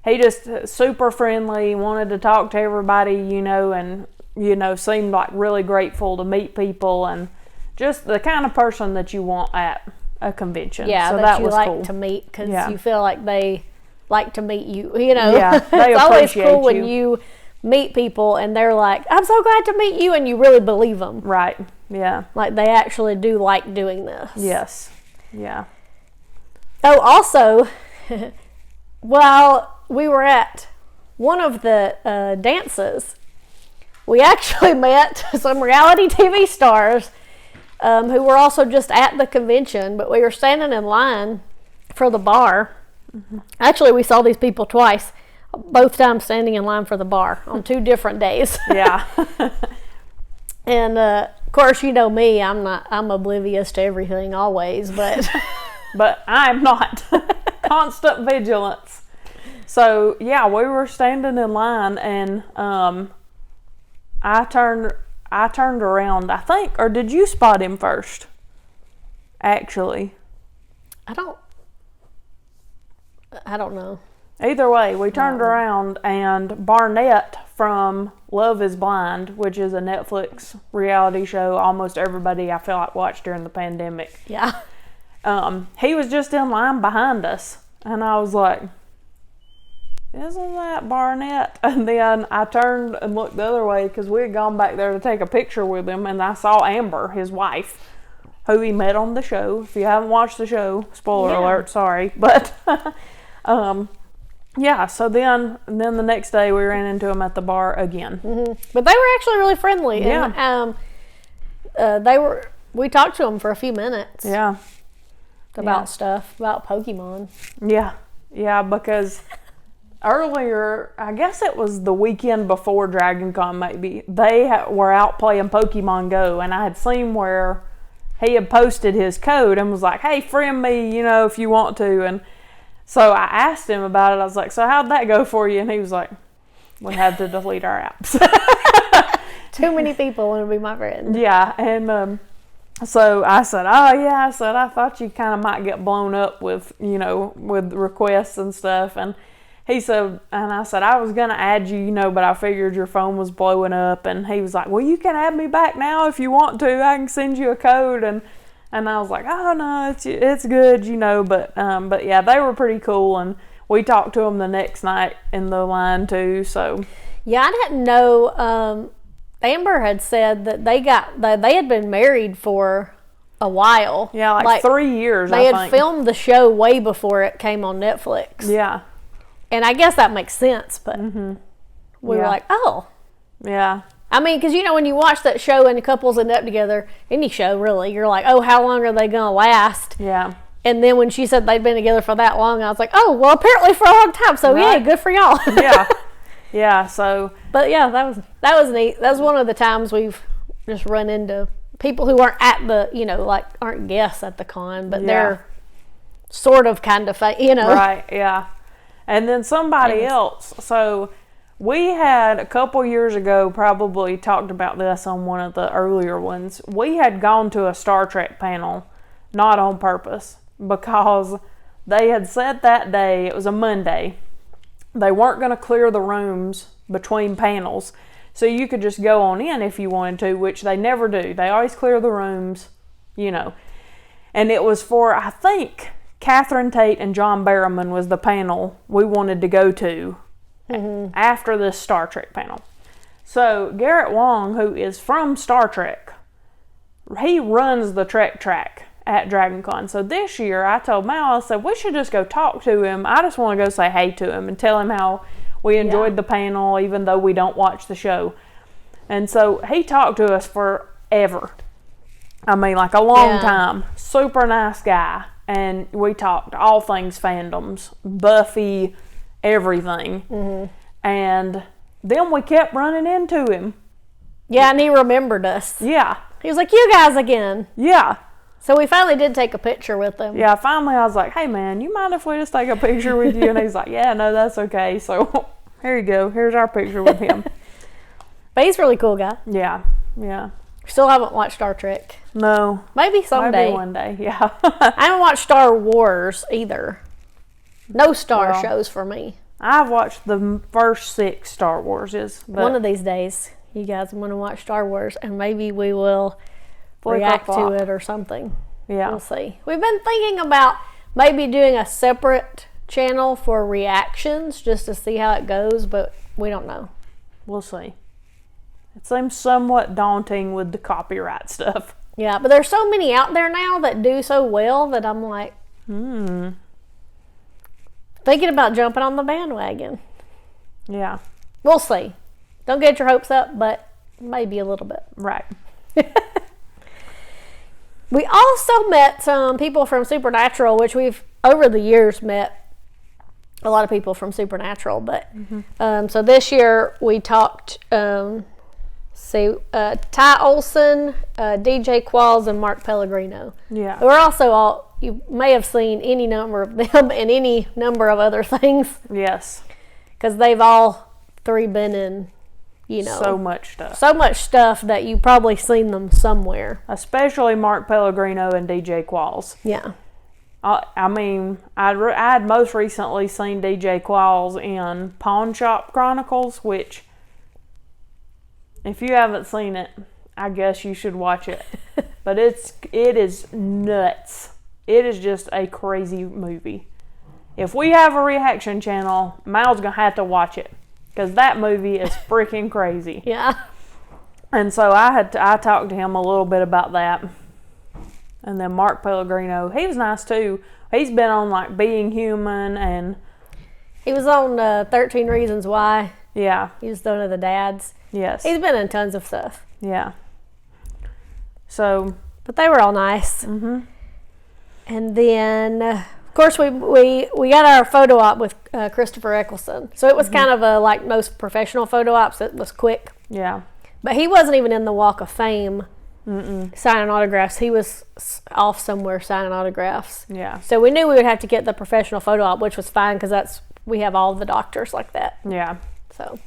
[SPEAKER 1] he just super friendly, wanted to talk to everybody, you know, and, you know, seemed like really grateful to meet people and just the kind of person that you want at a convention.
[SPEAKER 2] Yeah,
[SPEAKER 1] so
[SPEAKER 2] that you
[SPEAKER 1] was
[SPEAKER 2] like
[SPEAKER 1] cool
[SPEAKER 2] to meet because you feel like they like to meet you, you know.
[SPEAKER 1] Yeah, they
[SPEAKER 2] it's always
[SPEAKER 1] appreciate
[SPEAKER 2] cool when you meet people and they're like, I'm so glad to meet you, and you really believe them.
[SPEAKER 1] Right, yeah.
[SPEAKER 2] Like they actually do like doing this.
[SPEAKER 1] Yes, yeah.
[SPEAKER 2] Oh, also, while we were at one of the dances, we actually met some reality TV stars who were also just at the convention, but we were standing in line for the bar. Mm-hmm. Actually, we saw these people twice, both times standing in line for the bar on 2 different days.
[SPEAKER 1] Yeah.
[SPEAKER 2] And of course, you know me, I'm oblivious to everything always, but
[SPEAKER 1] but I'm not. Constant vigilance. So yeah, we were standing in line and I turned around, I think, or did you spot him first? Actually. I
[SPEAKER 2] don't know.
[SPEAKER 1] Either way, we turned around and Barnett from Love is Blind, which is a Netflix reality show almost everybody I feel like watched during the pandemic.
[SPEAKER 2] Yeah.
[SPEAKER 1] He was just in line behind us and I was like, isn't that Barnett? And then I turned and looked the other way because we had gone back there to take a picture with him, and I saw Amber, his wife, who he met on the show. If you haven't watched the show, spoiler alert, sorry. But, yeah, so then the next day we ran into him at the bar again.
[SPEAKER 2] Mm-hmm. But they were actually really friendly.
[SPEAKER 1] Yeah.
[SPEAKER 2] And we talked to them for a few minutes.
[SPEAKER 1] Yeah.
[SPEAKER 2] About stuff, about Pokemon.
[SPEAKER 1] Yeah. Yeah, because earlier, I guess it was the weekend before Dragon Con maybe, they were out playing Pokemon Go, and I had seen where he had posted his code and was like, hey, friend me, if you want to. And so I asked him about it. I was like, so how'd that go for you? And he was like, we had to delete our apps.
[SPEAKER 2] Too many people want to be my friend.
[SPEAKER 1] Yeah, and so I said, oh yeah, I thought you kind of might get blown up with, with requests and stuff. And he said, and I said, I was going to add you, but I figured your phone was blowing up. And he was like, well, you can add me back now if you want to. I can send you a code. And I was like, oh no, it's good, but yeah, they were pretty cool. And we talked to them the next night in the line too, so.
[SPEAKER 2] Yeah, I didn't know, Amber had said that they had been married for a while.
[SPEAKER 1] Yeah, like 3 years,
[SPEAKER 2] They had filmed the show way before it came on Netflix.
[SPEAKER 1] Yeah.
[SPEAKER 2] And I guess that makes sense, but we were like, oh.
[SPEAKER 1] Yeah.
[SPEAKER 2] I mean, because, when you watch that show and the couples end up together, any show really, you're like, oh, how long are they going to last?
[SPEAKER 1] Yeah.
[SPEAKER 2] And then when she said they'd been together for that long, I was like, oh, well, apparently for a long time. So, yeah, good for y'all.
[SPEAKER 1] Yeah. Yeah, so.
[SPEAKER 2] But yeah, that was neat. That was one of the times we've just run into people who aren't at the, aren't guests at the con, but they're sort of kind of,
[SPEAKER 1] Right, yeah. And then somebody else. So we had a couple years ago probably talked about this on one of the earlier ones. We had gone to a Star Trek panel, not on purpose, because they had said that day, it was a Monday, they weren't going to clear the rooms between panels, so you could just go on in if you wanted to, which they never do. They always clear the rooms, And it was for, I think, Catherine Tate and John Barrowman was the panel we wanted to go to after this Star Trek panel. So Garrett Wong, who is from Star Trek, he runs the Trek track at Dragon Con. So this year I told Mal, I said, we should just go talk to him. I just want to go say hey to him and tell him how we enjoyed the panel, even though we don't watch the show. And so he talked to us forever. I mean, like a long time. Super nice guy. And we talked all things fandoms, Buffy, everything. And then we kept running into him.
[SPEAKER 2] Yeah, and he remembered us.
[SPEAKER 1] Yeah.
[SPEAKER 2] He was like, you guys again.
[SPEAKER 1] Yeah.
[SPEAKER 2] So we finally did take a picture with him.
[SPEAKER 1] Yeah, finally I was like, hey man, you mind if we just take a picture with you? And he's like, yeah, no, that's okay. So here you go. Here's our picture with him.
[SPEAKER 2] But he's a really cool guy.
[SPEAKER 1] Yeah, yeah.
[SPEAKER 2] Still haven't watched Star Trek.
[SPEAKER 1] No.
[SPEAKER 2] Maybe someday.
[SPEAKER 1] Maybe one day, yeah.
[SPEAKER 2] I haven't watched Star Wars either. No Star shows for me.
[SPEAKER 1] I've watched the first 6 Star Warses.
[SPEAKER 2] One of these days, you guys want to watch Star Wars, and maybe we will react to it or something.
[SPEAKER 1] Yeah.
[SPEAKER 2] We'll see. We've been thinking about maybe doing a separate channel for reactions just to see how it goes, but we don't know.
[SPEAKER 1] We'll see. It seems somewhat daunting with the copyright stuff.
[SPEAKER 2] Yeah, but there's so many out there now that do so well that I'm like, thinking about jumping on the bandwagon.
[SPEAKER 1] Yeah.
[SPEAKER 2] We'll see. Don't get your hopes up, but maybe a little bit.
[SPEAKER 1] Right.
[SPEAKER 2] We also met some people from Supernatural, which we've, over the years, met a lot of people from Supernatural. But so this year we talked, Ty Olson, DJ Qualls, and Mark Pellegrino.
[SPEAKER 1] Yeah.
[SPEAKER 2] We're also all, you may have seen any number of them in any number of other things.
[SPEAKER 1] Yes.
[SPEAKER 2] Because they've all 3 been in,
[SPEAKER 1] so much stuff.
[SPEAKER 2] So much stuff that you've probably seen them somewhere.
[SPEAKER 1] Especially Mark Pellegrino and DJ Qualls.
[SPEAKER 2] Yeah.
[SPEAKER 1] I mean, I'd most recently seen DJ Qualls in Pawn Shop Chronicles, which, if you haven't seen it, I guess you should watch it. But it is nuts. It is just a crazy movie. if we have a reaction channel, Mal's going to have to watch it. Because that movie is freaking crazy.
[SPEAKER 2] Yeah.
[SPEAKER 1] And so I talked to him a little bit about that. And then Mark Pellegrino, he was nice too. He's been on like Being Human, and
[SPEAKER 2] he was on 13 Reasons Why.
[SPEAKER 1] Yeah.
[SPEAKER 2] He was one of the dads.
[SPEAKER 1] Yes.
[SPEAKER 2] He's been in tons of stuff.
[SPEAKER 1] Yeah. So.
[SPEAKER 2] But they were all nice.
[SPEAKER 1] Mm-hmm.
[SPEAKER 2] And then, of course, we got our photo op with Christopher Eccleston. So it was kind of a, like most professional photo ops. It was quick.
[SPEAKER 1] Yeah.
[SPEAKER 2] But he wasn't even in the Walk of Fame signing autographs. He was off somewhere signing autographs.
[SPEAKER 1] Yeah.
[SPEAKER 2] So we knew we would have to get the professional photo op, which was fine because we have all the doctors like that.
[SPEAKER 1] Yeah.
[SPEAKER 2] So.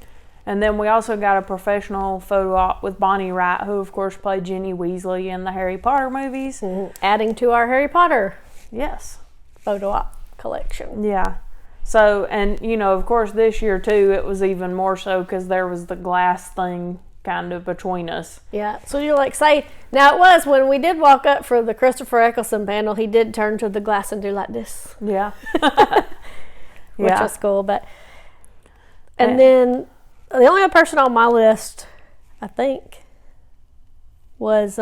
[SPEAKER 1] And then we also got a professional photo op with Bonnie Wright, who of course played Ginny Weasley in the Harry Potter movies.
[SPEAKER 2] Adding to our Harry Potter.
[SPEAKER 1] Yes.
[SPEAKER 2] Photo op collection.
[SPEAKER 1] Yeah. So, and you know, of course this year too, it was even more so because there was the glass thing kind of between us.
[SPEAKER 2] Yeah. So you're like, say, now it was when we did walk up for the Christopher Eccleston panel, he did turn to the glass and do like this.
[SPEAKER 1] Yeah.
[SPEAKER 2] Which was cool. But, and then the only other person on my list, I think, was,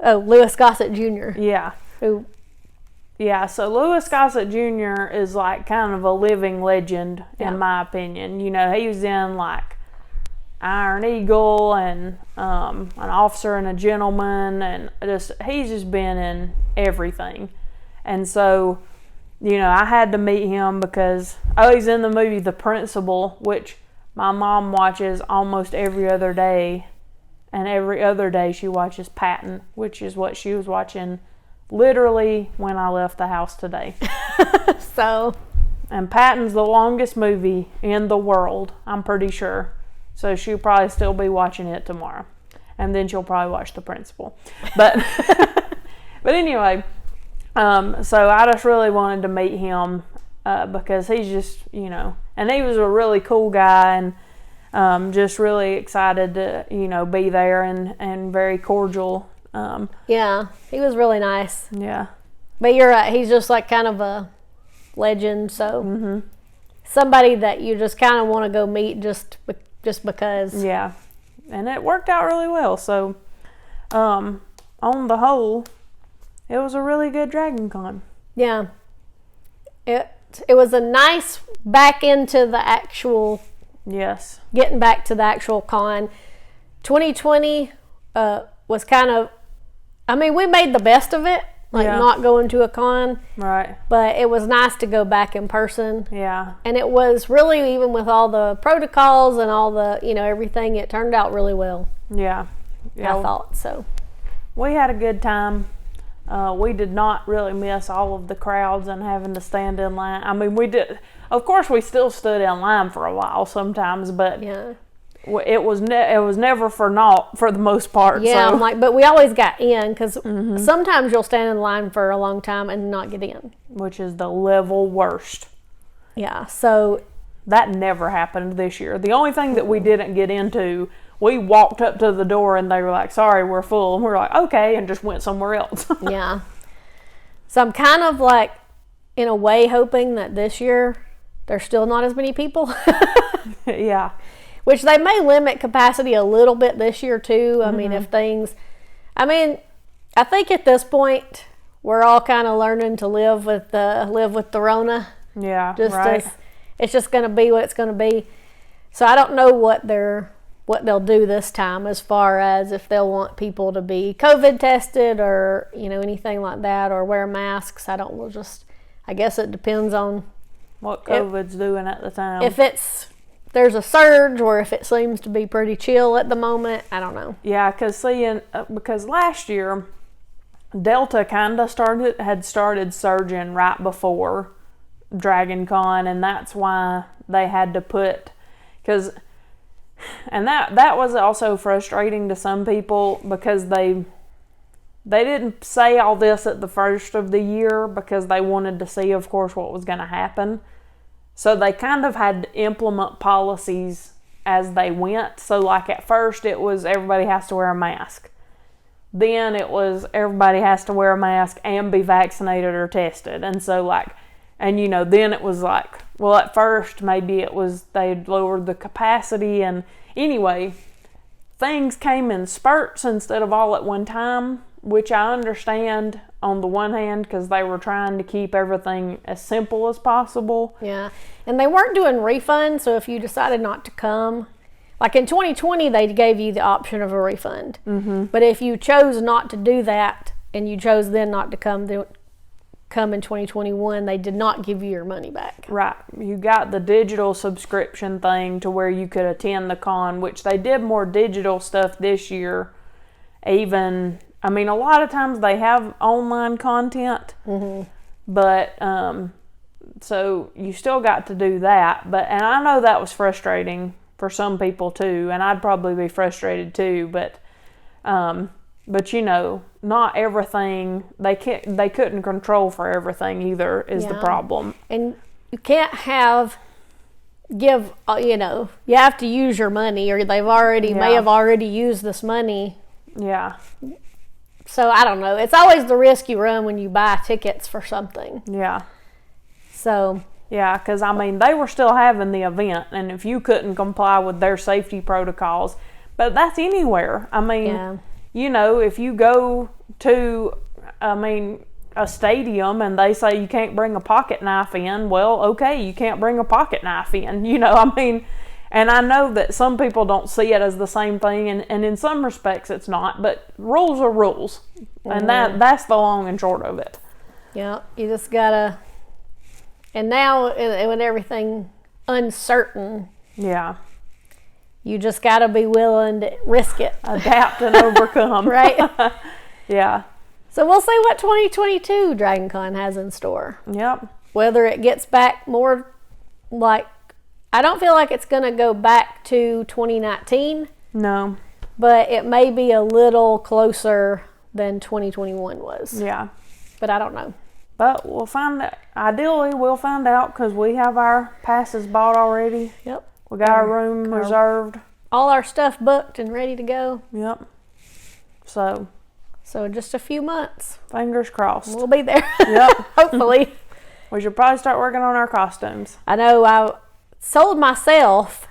[SPEAKER 2] Louis Gossett Jr.
[SPEAKER 1] Yeah. So Louis Gossett Jr. is like kind of a living legend in my opinion. You know, he was in like Iron Eagle and An Officer and a Gentleman, and he's just been in everything. And so, you know, I had to meet him because he's in the movie The Principal, which my mom watches almost every other day. And every other day she watches Patton, which is what she was watching literally when I left the house today. And Patton's the longest movie in the world, I'm pretty sure. So she'll probably still be watching it tomorrow. And then she'll probably watch The Principal. But but anyway, so I just really wanted to meet him because he's just, you know, and he was a really cool guy, and just really excited to, you know, be there and very cordial.
[SPEAKER 2] Yeah, he was really nice.
[SPEAKER 1] Yeah.
[SPEAKER 2] But you're right, he's just like kind of a legend, so somebody that you just kind of want to go meet just because.
[SPEAKER 1] Yeah. And it worked out really well. So, on the whole, it was a really good Dragon Con.
[SPEAKER 2] Yeah. It was a nice back into the actual.
[SPEAKER 1] Yes.
[SPEAKER 2] Getting back to the actual con. 2020 was kind of, I mean, we made the best of it, not going to a con.
[SPEAKER 1] Right.
[SPEAKER 2] But it was nice to go back in person.
[SPEAKER 1] Yeah.
[SPEAKER 2] And it was really, even with all the protocols and all the, you know, everything, it turned out really well.
[SPEAKER 1] Yeah.
[SPEAKER 2] I thought so.
[SPEAKER 1] We had a good time. We did not really miss all of the crowds and having to stand in line. I mean, we did. Of course, we still stood in line for a while sometimes, but it was never for naught for the most part.
[SPEAKER 2] Yeah,
[SPEAKER 1] so.
[SPEAKER 2] I'm like, but we always got in because sometimes you'll stand in line for a long time and not get in,
[SPEAKER 1] which is the level worst.
[SPEAKER 2] Yeah, so
[SPEAKER 1] that never happened this year. The only thing that we didn't get into, we walked up to the door and they were like, "Sorry, we're full," and we're like, "Okay," and just went somewhere else.
[SPEAKER 2] Yeah. So I'm kind of like, in a way, hoping that this year there's still not as many people.
[SPEAKER 1] Yeah.
[SPEAKER 2] Which they may limit capacity a little bit this year too. I mean, I think at this point we're all kind of learning to live with the Rona.
[SPEAKER 1] Yeah. Right.
[SPEAKER 2] It's just going to be what it's going to be. So I don't know what they'll do this time as far as if they'll want people to be COVID tested or, you know, anything like that, or wear masks. I guess it depends on
[SPEAKER 1] what COVID's doing at the time.
[SPEAKER 2] If there's a surge or if it seems to be pretty chill at the moment, I don't know.
[SPEAKER 1] Yeah, because last year Delta kind of had started surging right before Dragon Con, and that's why they had to put, and that was also frustrating to some people because they didn't say all this at the first of the year because they wanted to see, of course, what was going to happen. So they kind of had to implement policies as they went. So like at first it was everybody has to wear a mask. then it was everybody has to wear a mask and be vaccinated or tested. And so like, and you know, then it was like, well, at first maybe it was they'd lowered the capacity, and anyway, things came in spurts instead of all at one time, which I understand on the one hand because they were trying to keep everything as simple as possible.
[SPEAKER 2] Yeah, and they weren't doing refunds, so if you decided not to come, like in 2020, they gave you the option of a refund. Mm-hmm. But if you chose not to do that and you chose then not to come in 2021, they did not give you your money back.
[SPEAKER 1] Right. You got the digital subscription thing to where you could attend the con, which they did more digital stuff this year. Even, I mean, a lot of times they have online content, mm-hmm. but so you still got to do that. And I know that was frustrating for some people too, and I'd probably be frustrated too, but you know, not everything, they couldn't control for everything either is the problem.
[SPEAKER 2] And you can't you know, you have to use your money, or may have already used this money.
[SPEAKER 1] Yeah.
[SPEAKER 2] So I don't know. It's always the risk you run when you buy tickets for something.
[SPEAKER 1] Yeah.
[SPEAKER 2] So.
[SPEAKER 1] Yeah, because I mean, they were still having the event, and if you couldn't comply with their safety protocols, but that's anywhere. I mean, you know, if you go to, a stadium and they say you can't bring a pocket knife in, well, okay, you can't bring a pocket knife in, you know, I mean, and I know that some people don't see it as the same thing, and in some respects it's not, but rules are rules, and that's the long and short of it.
[SPEAKER 2] Yeah, you just gotta. And now, with everything uncertain, you just got to be willing to risk it.
[SPEAKER 1] Adapt and overcome.
[SPEAKER 2] Right?
[SPEAKER 1] Yeah.
[SPEAKER 2] So we'll see what 2022 Dragon Con has in store.
[SPEAKER 1] Yep.
[SPEAKER 2] Whether it gets back more like, I don't feel like it's going to go back to 2019.
[SPEAKER 1] No.
[SPEAKER 2] But it may be a little closer than 2021 was.
[SPEAKER 1] Yeah.
[SPEAKER 2] But I don't know.
[SPEAKER 1] But we'll find out. Ideally, we'll find out because we have our passes bought already.
[SPEAKER 2] Yep.
[SPEAKER 1] We got our room reserved.
[SPEAKER 2] All our stuff booked and ready to go.
[SPEAKER 1] Yep. So
[SPEAKER 2] just a few months.
[SPEAKER 1] Fingers crossed.
[SPEAKER 2] We'll be there.
[SPEAKER 1] Yep.
[SPEAKER 2] Hopefully.
[SPEAKER 1] We should probably start working on our costumes.
[SPEAKER 2] I know. I sold myself.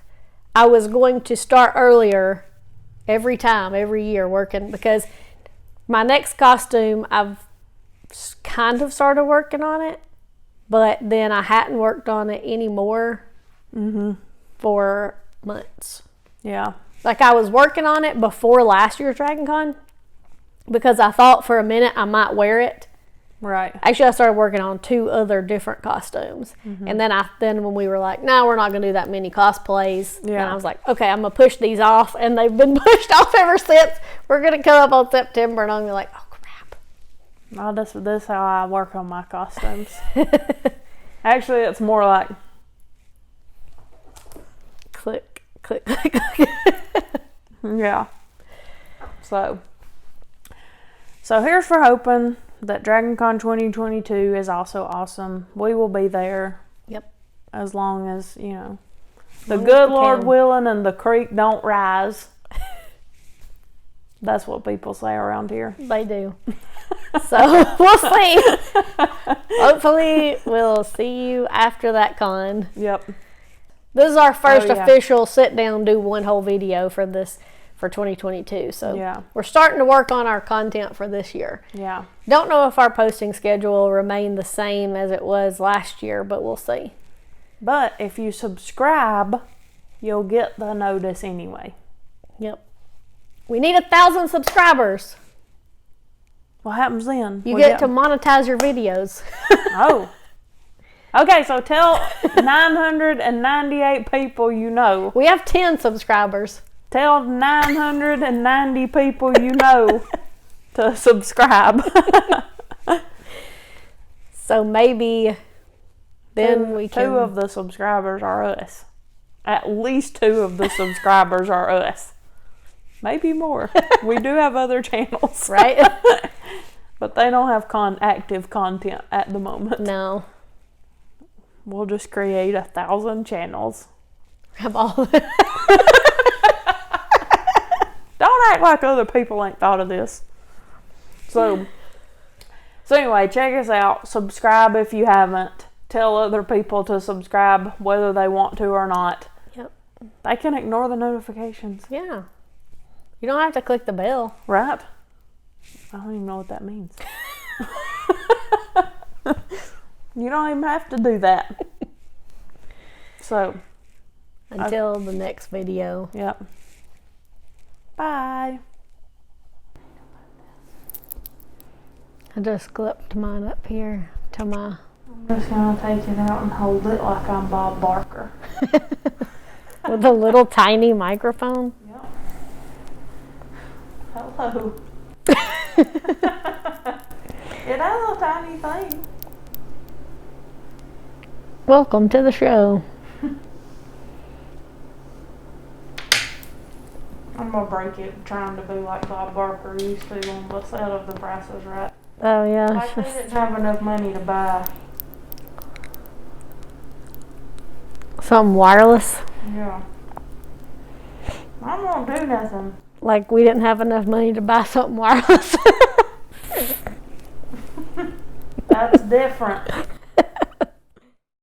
[SPEAKER 2] I was going to start earlier every year working, because my next costume, I've kind of started working on it, but then I hadn't worked on it anymore for months.
[SPEAKER 1] Yeah.
[SPEAKER 2] Like I was working on it before last year's Dragon Con because I thought for a minute I might wear it.
[SPEAKER 1] Right.
[SPEAKER 2] Actually, I started working on 2 other different costumes. And then when we were like, no, we're not going to do that many cosplays. Yeah. And I was like, okay, I'm going to push these off. And they've been pushed off ever since. We're going to come up on September and I'm going to be like, oh,
[SPEAKER 1] no, this is how I work on my costumes. Actually, it's more like
[SPEAKER 2] click, click, click, click.
[SPEAKER 1] Yeah. So here's for hoping that Dragon Con 2022 is also awesome. We will be there.
[SPEAKER 2] Yep.
[SPEAKER 1] As long as, you know, the good Lord willing and the creek don't rise. That's what people say around here.
[SPEAKER 2] They do. So we'll see. Hopefully we'll see you after that con.
[SPEAKER 1] Yep.
[SPEAKER 2] This is our first official sit down, do one whole video for 2022. So we're starting to work on our content for this year.
[SPEAKER 1] Yeah.
[SPEAKER 2] Don't know if our posting schedule will remain the same as it was last year, but we'll see.
[SPEAKER 1] But if you subscribe, you'll get the notice anyway.
[SPEAKER 2] Yep. We need 1,000 subscribers.
[SPEAKER 1] What happens then?
[SPEAKER 2] You get to monetize your videos.
[SPEAKER 1] Oh. Okay, so tell 998 people you know.
[SPEAKER 2] We have 10 subscribers.
[SPEAKER 1] Tell 990 people you know to subscribe.
[SPEAKER 2] So maybe then we can...
[SPEAKER 1] 2 of the subscribers are us. At least 2 of the subscribers are us. Maybe more. We do have other channels.
[SPEAKER 2] Right?
[SPEAKER 1] But they don't have active content at the moment.
[SPEAKER 2] No.
[SPEAKER 1] We'll just create 1,000 channels.
[SPEAKER 2] Have all of
[SPEAKER 1] Don't act like other people ain't thought of this. So anyway, check us out. Subscribe if you haven't. Tell other people to subscribe whether they want to or not.
[SPEAKER 2] Yep.
[SPEAKER 1] They can ignore the notifications.
[SPEAKER 2] Yeah. You don't have to click the bell.
[SPEAKER 1] Right? I don't even know what that means. You don't even have to do that. So.
[SPEAKER 2] Until the next video.
[SPEAKER 1] Yep. Bye.
[SPEAKER 2] I just clipped mine up here to my...
[SPEAKER 1] I'm just going to take it out and hold it like I'm Bob Barker.
[SPEAKER 2] With a little tiny microphone.
[SPEAKER 1] Yep. Hello. It has a tiny thing.
[SPEAKER 2] Welcome to the show.
[SPEAKER 1] I'm going to break it trying to be like Bob Barker used to on the set of The Price is Right.
[SPEAKER 2] Oh, yeah.
[SPEAKER 1] Like they didn't have enough money to buy.
[SPEAKER 2] Something wireless.
[SPEAKER 1] Yeah. I won't do nothing.
[SPEAKER 2] Like we didn't have enough money to buy something wireless.
[SPEAKER 1] That's different.